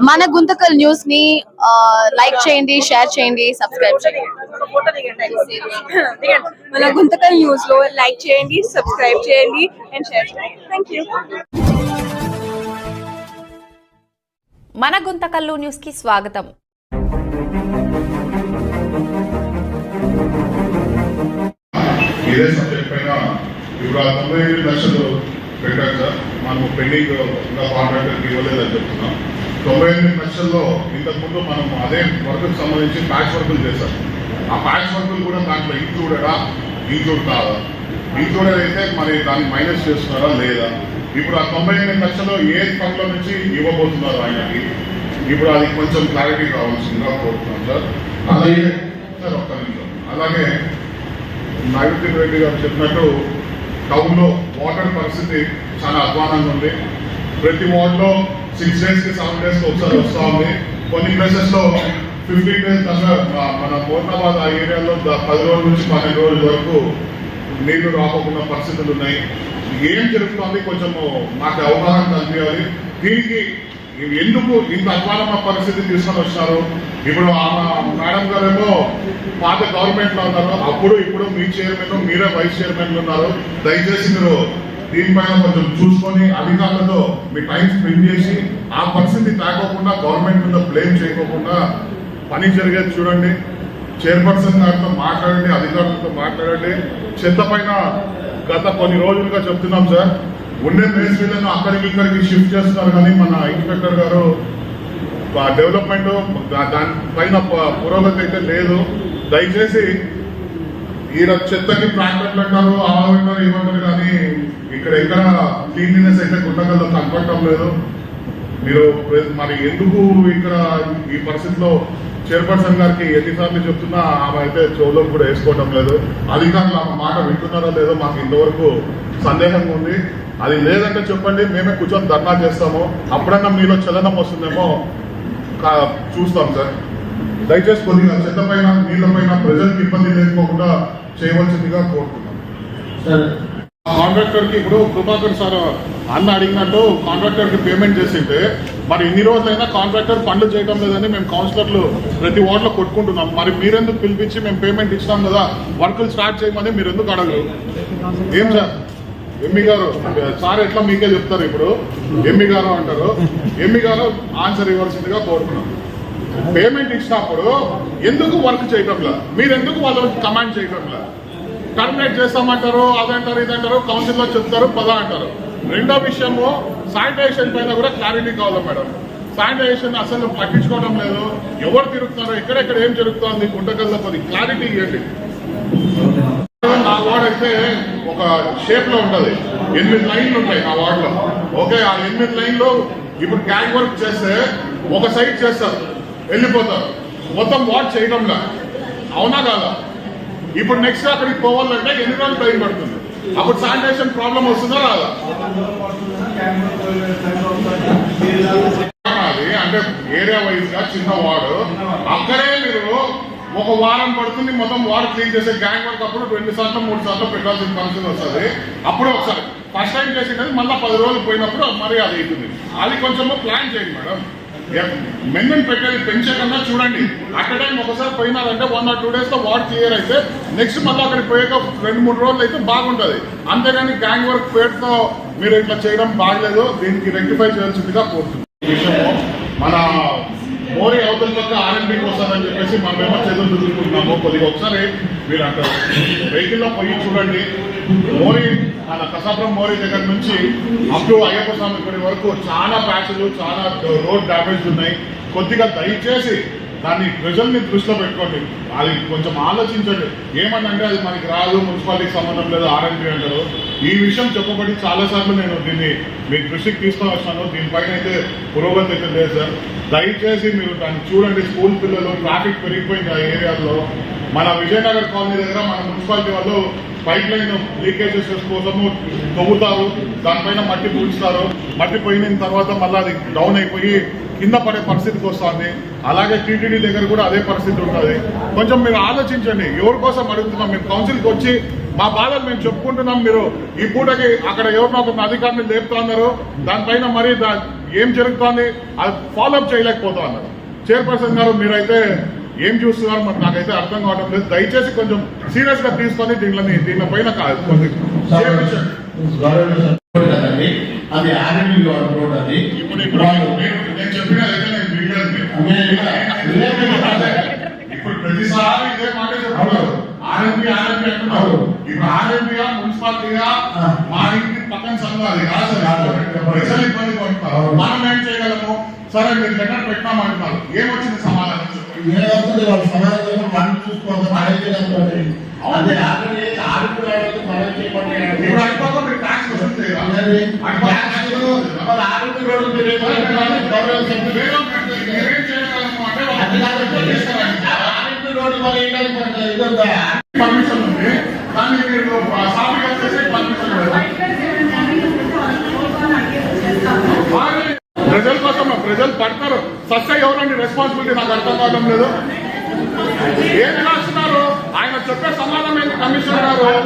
మన గుంతకల్ న్యూస్ ని లైక్ చేయండి, షేర్ చేయండి, సబ్స్క్రైబ్ చేయండి. మన గుంతకల్ న్యూస్ లో లైక్ చేయండి, సబ్స్క్రైబ్ చేయండి అండ్ షేర్ చేయండి. థాంక్యూ. మన గుంతకల్లు న్యూస్ కి స్వాగతం. ఇదే సబ్జెక్ట్ పైన ఇప్పుడు 95 లక్షలు పెట్టారు సార్. మనము పెండింగ్ ఇంకా కాంట్రాక్టర్కి ఇవ్వలేదని చెప్తున్నాం. 98 లక్షల్లో ఇంతకుముందు మనం అదే వర్క్కి సంబంధించి ప్యాచ్ వర్కులు చేశాం. ఆ ప్యాచ్ వర్కులు కూడా దాంట్లో ఇంక్లూడెడా, ఇంక్లూడ్ కాదా, ఇంక్లూడెడ్ అయితే మరి దాన్ని మైనస్ చేస్తున్నారా లేదా, ఇప్పుడు ఆ 98 లక్షలు ఏ ఫండ్ల నుంచి ఇవ్వబోతున్నారు ఆయనకి, ఇప్పుడు అది కొంచెం క్లారిటీ కావాల్సిందిగా కోరుతున్నాం సార్. అలాగే సార్ ఒక్క నిమిషం, అలాగే నైరుతి రెడ్డి గారు చెప్పినట్టు టౌన్లో వాటర్ పరిస్థితి చాలా అధ్వానంగా ఉంది. ప్రతి వార్డులో 6 days కి 7 days కి ఒకసారి వస్తూ ఉంది. కొన్ని ప్లేసెస్లో 15 days దాకా మన మోర్నాబాద్ ఆ ఏరియాలో 10 రోజుల నుంచి 12 రోజుల వరకు నీళ్లు రాకుండా పరిస్థితులు ఉన్నాయి. ఏం జరుగుతుంది కొంచెం మాకు అవగాహన కల్పించాలి. దీనికి ఎందుకు ఇంత అధ్వానమైన పరిస్థితి తీసుకొని వచ్చినారు? ఇప్పుడు మేడం గారేమో పాత గవర్నమెంట్ లో ఉన్నారు, అప్పుడు ఇప్పుడు మీ చైర్మన్ మీరే వైస్ చైర్మన్లు ఉన్నారు. దయచేసి మీరు దీనిపైన కొంచెం చూసుకొని అధికారులతో మీ టైం స్పెండ్ చేసి ఆ పరిస్థితి తాకోకుండా గవర్నమెంట్ మీద బ్లేమ్ చేయకోకుండా పని జరిగేది చూడండి. చైర్పర్సన్ గారితో మాట్లాడండి, అధికారులతో మాట్లాడండి. చెత్త పైన గత కొన్ని రోజులుగా చెప్తున్నాం సార్, ఉండే మేస్త్రీలను అక్కడికి ఇక్కడికి షిఫ్ట్ చేస్తున్నారు, కానీ మన ఇన్స్పెక్టర్ గారు డెవలప్మెంట్ దానిపైన పురోగతి అయితే లేదు. దయచేసి ఈయన చెత్తకి ట్రాక్టర్లు అంటారు, అలా అంటారు, ఏమంటారు, కానీ ఇక్కడ ఎక్కడ క్లీన్లీనెస్ అయితే గుంటకల్లో కనపడటం లేదు. మీరు మరి ఎందుకు ఇక్కడ ఈ పరిస్థితిలో చైర్పర్సన్ గారికి ఎన్నిసార్లు చెప్తున్నా ఆమె అయితే చెవులో కూడా వేసుకోవటం లేదు. అధికారులు ఆమె మాట వింటున్నారో లేదో మాకు ఇంతవరకు సందేహంగా ఉంది. అది లేదంటే చెప్పండి, మేమే కూర్చొని ధర్నా చేస్తాము. అప్పుడన్నా మీలో చలనం వస్తుందేమో చూస్తాం సార్. దయచేసి కొద్దిగా చెత్త పైన నీళ్ల పైన ప్రజలకు ఇబ్బంది లేకపోకుండా చేయవలసిందిగా కోరుతున్నాం. కాంట్రాక్టర్ కి ఇప్పుడు కృపాకర్ సార్ అన్న అడిగినట్టు కాంట్రాక్టర్ కి పేమెంట్ చేసింటే మరి ఇన్ని రోజులైనా కాంట్రాక్టర్ పనులు చేయడం లేదని మేము కౌన్సిలర్లు ప్రతి వార్డులో కొట్టుకుంటున్నాం. మరి మీరెందుకు పిలిపించి మేము పేమెంట్ ఇస్తాం కదా, వర్కులు స్టార్ట్ చేయమని మీరు ఎందుకు అడగరు? ఏం సార్ ఎంఈ గారు సార్ ఎట్లా మీకే చెప్తారు, ఇప్పుడు ఎంఈ గారు అంటారు. ఎంఈ గారు ఆన్సర్ ఇవ్వాల్సిందిగా కోరుతున్నాం. పేమెంట్ ఇచ్చినప్పుడు ఎందుకు వర్క్ చేయటంలా, మీరెందుకు వాళ్ళకి కమాండ్ చేయటంలా? టర్మినేట్ చేస్తామంటారు, అదంటారు, ఇదంటారు, కౌన్సిల్లో చెప్తారు, పదా అంటారు. రెండో విషయము శానిటైజేషన్ పైన కూడా క్లారిటీ కావాలి మేడం. శానిటైజేషన్ అసలు పట్టించుకోవడం లేదు, ఎవరు తిరుగుతున్నారు, ఎక్కడెక్కడ ఏం జరుగుతుంది గుంటకల్లో కొద్ది క్లారిటీ ఇవ్వండి. నా వార్డు అయితే ఒక షేప్ లో ఉంటది, 8 లైన్లు ఉంటాయి నా వార్డులో. ఓకే, ఆ 8 లైన్లు ఇప్పుడు గ్యాంగ్ వర్క్ చేస్తే ఒక సైడ్ చేస్తారు, వెళ్ళిపోతారు, మొత్తం వార్డ్ చేయడంలా. అవునా కాదా? ఇప్పుడు నెక్స్ట్ అక్కడికి పోవాలంటే ఎన్ని రోజులు టైం పడుతుంది? అప్పుడు శానిటైజేషన్ ప్రాబ్లం వస్తుందా రాదా? అంటే ఏరియా వైజ్ గా చిన్న వార్డు, అక్కడే మీరు ఒక వారం పడుతుంది మొత్తం వార్డు క్లీన్ చేసే గ్యాంగ్ వర్క్. అప్పుడు 2 సార్లు 3 సార్లు పెట్టాల్సిన పరిస్థితి వస్తుంది. అప్పుడు ఒకసారి ఫస్ట్ టైం చేసింది మళ్ళీ 10 రోజులు పోయినప్పుడు మరి అది అవుతుంది. అది కొంచెము ప్లాన్ చేయండి మేడం. మెన్మెంట్ పెట్టేది పెంచే కన్నా చూడండి. అక్కడ టైం ఒకసారి పోయినారంటే 1 or 2 days లో వార్డ్ క్లియర్ అయితే నెక్స్ట్ మళ్ళీ అక్కడికి పోయాక 2-3 రోజులు అయితే బాగుంటుంది. అంతేగాని గ్యాంగ్ వర్క్ పేరుతో మీరు ఇట్లా చేయడం బాగలేదు. దీనికి రెక్టిఫై చేయాల్సిందిగా కోరుతుంది. మన మోరీ అవతల పక్క ఆర్ఎండ్బీకి వస్తారని చెప్పేసి మనమేమో చేతులు దుద్దుకుంటున్నాము. కొద్దిగా ఒకసారి మీరు అంటారు వెహికల్లో పోయి చూడండి. మోరీ మన కసాపురం మోరీ దగ్గర నుంచి అప్ టు అయ్యప్ప స్వామి గుడి వరకు చాలా ప్యాచ్లు, చాలా రోడ్ డ్యామేజ్ ఉన్నాయి. కొద్దిగా దయచేసి దాన్ని ప్రజల్ని దృష్టిలో పెట్టుకోండి. అది కొంచెం ఆలోచించండి. ఏమనంటే అది మనకి రాదు, మున్సిపాలిటీకి సంబంధం లేదు, ఆర్ఎండ్బీ అంటారు. ఈ విషయం చెప్పబడి చాలాసార్లు నేను దీన్ని మీ దృష్టికి తీసుకొని వచ్చాను. దీనిపైన అయితే పురోగతి అయితే లేదు సార్. దయచేసి మీరు దాన్ని చూడండి. స్కూల్ పిల్లలు, ట్రాఫిక్ పెరిగిపోయింది ఆ ఏరియాలో. మన విజయనగర్ కాలనీ దగ్గర మన మున్సిపాలిటీ వాళ్ళు పైప్ లైన్ లీకేజెస్ కోసము తవ్వుతారు, దానిపైన మట్టి పూడ్చుతారు. మట్టి పోయిన తర్వాత మళ్ళీ అది డౌన్ అయిపోయి కింద పడే పరిస్థితికి వస్తుంది. అలాగే టీటీడీ దగ్గర కూడా అదే పరిస్థితి ఉంటుంది. కొంచెం మీరు ఆలోచించండి. ఎవరి కోసం అడుగుతున్నాం? మేము కౌన్సిల్కి వచ్చి మా బాధలు మేము చెప్పుకుంటున్నాం. మీరు ఈ పూటకి అక్కడ ఎవరినో ఒక అధికారిని లేపుతున్నారు. దానిపైన మరి ఏం జరుగుతుంది అది ఫాలోఅప్ చేయలేకపోతా ఉన్నారు. చైర్పర్సన్ గారు మీరైతే ఏం చూస్తున్నారు మరి నాకైతే అర్థం కావడం లేదు. దయచేసి కొంచెం సీరియస్ గా తీసుకొని దీనిపైన అది ఆర్ఎండి రోడ్ అది ఇప్పుడు నేను చెప్పిన ఇప్పుడు ప్రతిసారి ఇదే మాట చెప్తున్నారు. ఆర్ఎంపీ అంటున్నారు. ఇప్పుడు ఆర్ఎంపీగా మున్సిపాలిటీగా మా ఇంటి పక్కన సంఘాలు ప్రజలు ఇబ్బంది పడుతున్నారు. మనం ఏం చేయగలము? సరే మీరు లెటర్ పెట్టామంటున్నారు. ఏమొచ్చింది సమాధానం? ఏమవుతుంది? వాళ్ళ సమాజంలో మనం చూసుకోవాలి. అదే ఆర్ఎంపీ ఇప్పుడు అయిపోతే మీరు ట్యాక్స్ వసూలు చేయాలి. మీరేం చేయగలము అంటే పర్మిషన్ ఉంది. దాన్ని మీరు సాఫీగా చేసే పర్మిషన్ లేదు. ప్రజల కోసం ప్రజలు పడతారు. సస్య ఎవరండి రెస్పాన్సిబిలిటీ? నాకు అర్థం కావడం లేదు. ఏం రాస్తున్నారు? ఆయన చెప్పే సమాధానం ఏంటి కమిషనర్ గారు?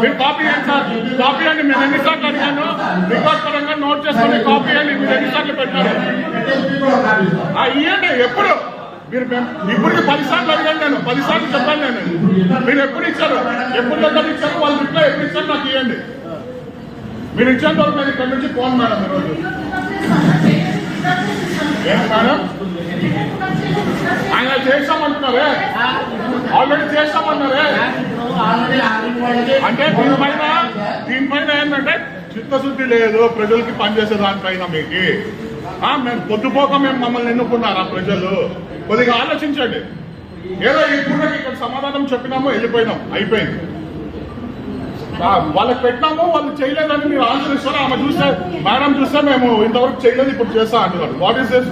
మీరు కాపీ చేయండి సార్. కాపీ అండి. మేము ఎన్నిసార్లు అడిగాను రికార్డ్ పరంగా నోట్ చేసుకుని కాపీ అండి. మీరు ఎన్నిసార్లు పెట్టారు? ఇవ్వండి. ఎప్పుడు మీరు ఇప్పటికి 10 సార్లు అడిగాను. నేను 10 సార్లు చెప్పాను. నేను మీరు ఎప్పుడు ఇచ్చారు? ఎప్పుడు దగ్గర ఇచ్చారు? వాళ్ళు ఇంట్లో ఎప్పుడు ఇచ్చారు నాకు ఇవ్వండి. మీరు ఇచ్చేంత వరకు నేను ఇక్కడ నుంచి పోను మేడం. ఈరోజు ఏంటి మేడం? ఆయన చేస్తామంటున్నారే. ఆల్రెడీ చేస్తామన్నారే. అంటే దీనిపైన ఏంటంటే చిత్తశుద్ధి లేదు ప్రజలకి పనిచేసే దానిపైన. మీకు మేము పొద్దుపోక మేము మమ్మల్ని ఎన్నుకున్నారా ప్రజలు? కొద్దిగా ఆలోచించండి. ఏదో ఈ పూటకి ఇక్కడ సమాధానం చెప్పినామో వెళ్ళిపోయినాం, అయిపోయింది. వాళ్ళకి పెట్టినాము, వాళ్ళు చేయలేదని మీరు ఆన్సర్ ఇస్తారు. ఆమె చూస్తే మేడం చూస్తే మేము ఇంతవరకు చేయలేదు ఇప్పుడు చేస్తా అంటున్నారు. What is this?